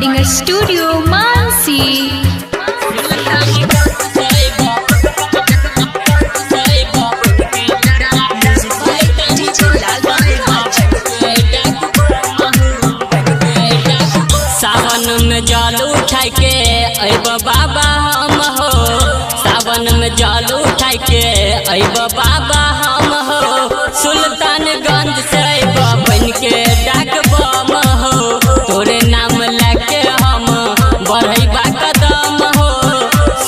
Recording studio Mansi. सावन में जल उठाई के अब बाबा हम हो, सावन में जल उठाई के अब बाबा हम हो, सुल्तानगंज से बन के डाक बम हो, तोरे नाम लेके हम बढ़ेबा कदम हो,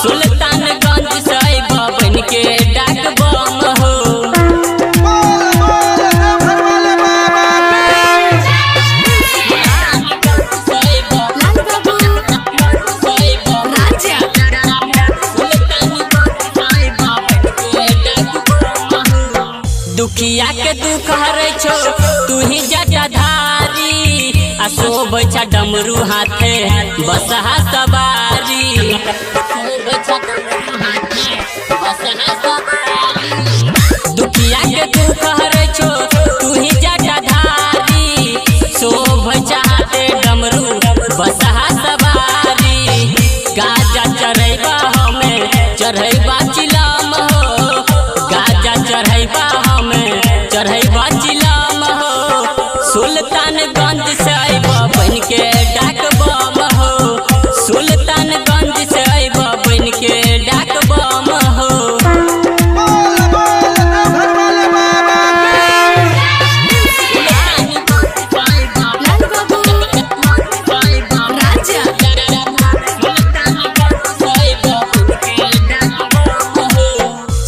सुल्तानगंज से बन के डाक बम हो। दुखिया के दुख हरै छो तू ही जटाधारी, आ शोभै छ डमरू हाथे बसहा सवारी, दुखिया के दुख हरै छो तू ही जटाधारी, शोभै छ हाथे डमरू बसहा सवारी, गाजा चढ़ैबा हमें चढ़ैबा चिलम हो, गाजा चढ़ैबा चढ़ैबा चिलम हो, सुल्तानगंज से बन के डाक बम हो, सुल्तानगंज से बन के डाक बम हो।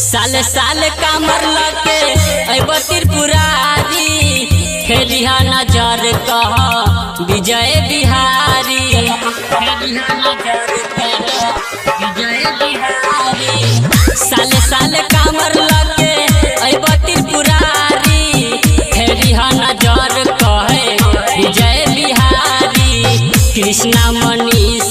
साल साल कामर लगे अब त्रिपुरारी, फेरिया नजर कह विजय बिहारी, साल साल कामर लगे अब त्रिपुरारी, फेरिया नजर कहे विजय बिहारी, कृष्णा मनीष